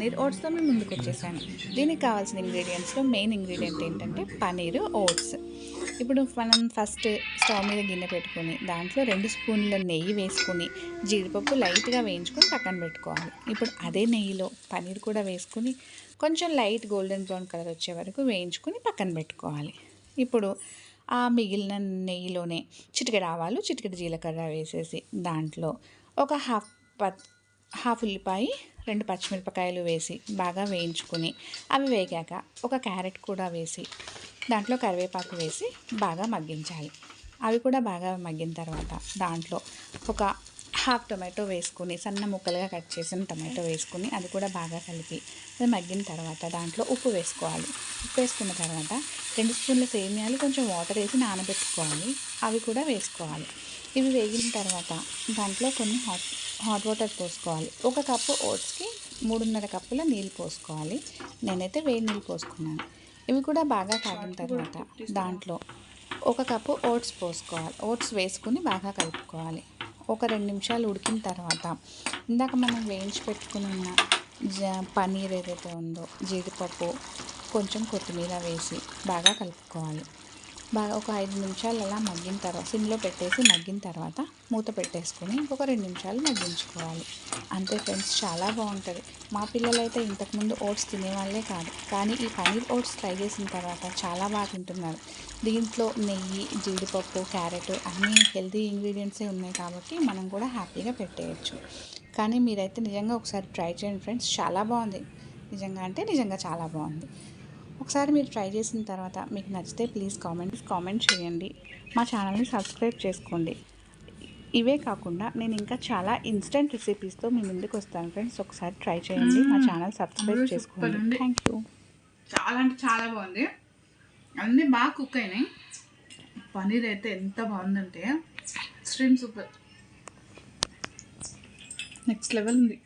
పనీర్ ఓట్స్తో మేము ముందుకు వచ్చేసాను. దీనికి కావాల్సిన ఇంగ్రీడియంట్స్లో మెయిన్ ఇంగ్రీడియంట్ ఏంటంటే పనీర్ ఓట్స్. ఇప్పుడు మనం ఫస్ట్ స్టవ్ మీద గిన్నె పెట్టుకొని దాంట్లో 2 స్పూన్ల నెయ్యి వేసుకొని జీడిపప్పు లైట్గా వేయించుకొని పక్కన పెట్టుకోవాలి. ఇప్పుడు అదే నెయ్యిలో పనీర్ కూడా వేసుకొని కొంచెం లైట్ గోల్డెన్ బ్రౌన్ కలర్ వచ్చే వరకు వేయించుకొని పక్కన పెట్టుకోవాలి. ఇప్పుడు ఆ మిగిలిన నెయ్యిలోనే చిటికెడు ఆవాలు, చిటికెడు జీలకర్ర వేసేసి దాంట్లో ఒక హాఫ్ ఉల్లిపాయ, 2 పచ్చిమిరపకాయలు వేసి బాగా వేయించుకొని అవి వేగాక ఒక క్యారెట్ కూడా వేసి దాంట్లో కరివేపాకు వేసి బాగా మగ్గించాలి. అవి కూడా బాగా మగ్గిన తర్వాత దాంట్లో ఒక హాఫ్ టొమాటో వేసుకొని సన్న ముక్కలుగా కట్ చేసిన టొమాటో వేసుకొని అది కూడా బాగా కలిపి అది మగ్గిన తర్వాత దాంట్లో ఉప్పు వేసుకోవాలి. ఉప్పు వేసుకున్న తర్వాత 2 స్పూన్ల సేమియాలు కొంచెం వాటర్ వేసి నానబెట్టుకోవాలి. అవి కూడా వేసుకోవాలి. ఇవి వేగిన తర్వాత దాంట్లో కొన్ని హాట్ వాటర్ పోసుకోవాలి. 1 కప్పు ఓట్స్కి 3.5 కప్పుల నీళ్ళు పోసుకోవాలి. నేనైతే వేడి నీళ్ళు పోసుకున్నాను. ఇవి కూడా బాగా కాగిన తర్వాత దాంట్లో 1 కప్పు ఓట్స్ పోసుకోవాలి. ఓట్స్ వేసుకుని బాగా కలుపుకోవాలి. ఒక 2 నిమిషాలు ఉడికిన తర్వాత ఇందాక మనం వేయించి పెట్టుకుని ఉన్న పన్నీర్ ఏదైతే ఉందో జీడిపప్పు కొంచెం కొత్తిమీర వేసి బాగా కలుపుకోవాలి. బాగా ఒక 5 నిమిషాలు అలా మగ్గిన తర్వాత సిమ్లో పెట్టేసి మగ్గిన తర్వాత మూత పెట్టేసుకొని ఇంకొక 2 నిమిషాలు మగ్గించుకోవాలి. అంతే ఫ్రెండ్స్, చాలా బాగుంటుంది. మా పిల్లలైతే ఇంతకుముందు ఓట్స్ తినేవాళ్ళే కాదు, కానీ ఈ పనీర్ ఓట్స్ ట్రై చేసిన తర్వాత చాలా బాగా తింటున్నారు. దీంట్లో నెయ్యి, జీడిపప్పు, క్యారెట్ అన్నీ హెల్తీ ఇంగ్రీడియంట్సే ఉన్నాయి కాబట్టి మనం కూడా హ్యాపీగా పెట్టేయచ్చు. కానీ మీరైతే నిజంగా ఒకసారి ట్రై చేయండి ఫ్రెండ్స్, చాలా బాగుంది. నిజంగా అంటే నిజంగా చాలా బాగుంది. ఒకసారి మీరు ట్రై చేసిన తర్వాత మీకు నచ్చితే ప్లీజ్ కామెంట్ చేయండి. మా ఛానల్ని సబ్స్క్రైబ్ చేసుకోండి. ఇవే కాకుండా నేను ఇంకా చాలా ఇన్స్టెంట్ రెసిపీస్తో మీ ముందుకు వస్తాను ఫ్రెండ్స్. ఒకసారి ట్రై చేయండి, మా ఛానల్ సబ్స్క్రైబ్ చేసుకోండి. Thank you. చాలా అంటే చాలా బాగుంది. అన్నీ బాగా కుక్ అయినాయి. పనీర్ అయితే ఎంత బాగుందంటే ఎక్స్ట్రీమ్ సూపర్, నెక్స్ట్ లెవెల్ ఉంది.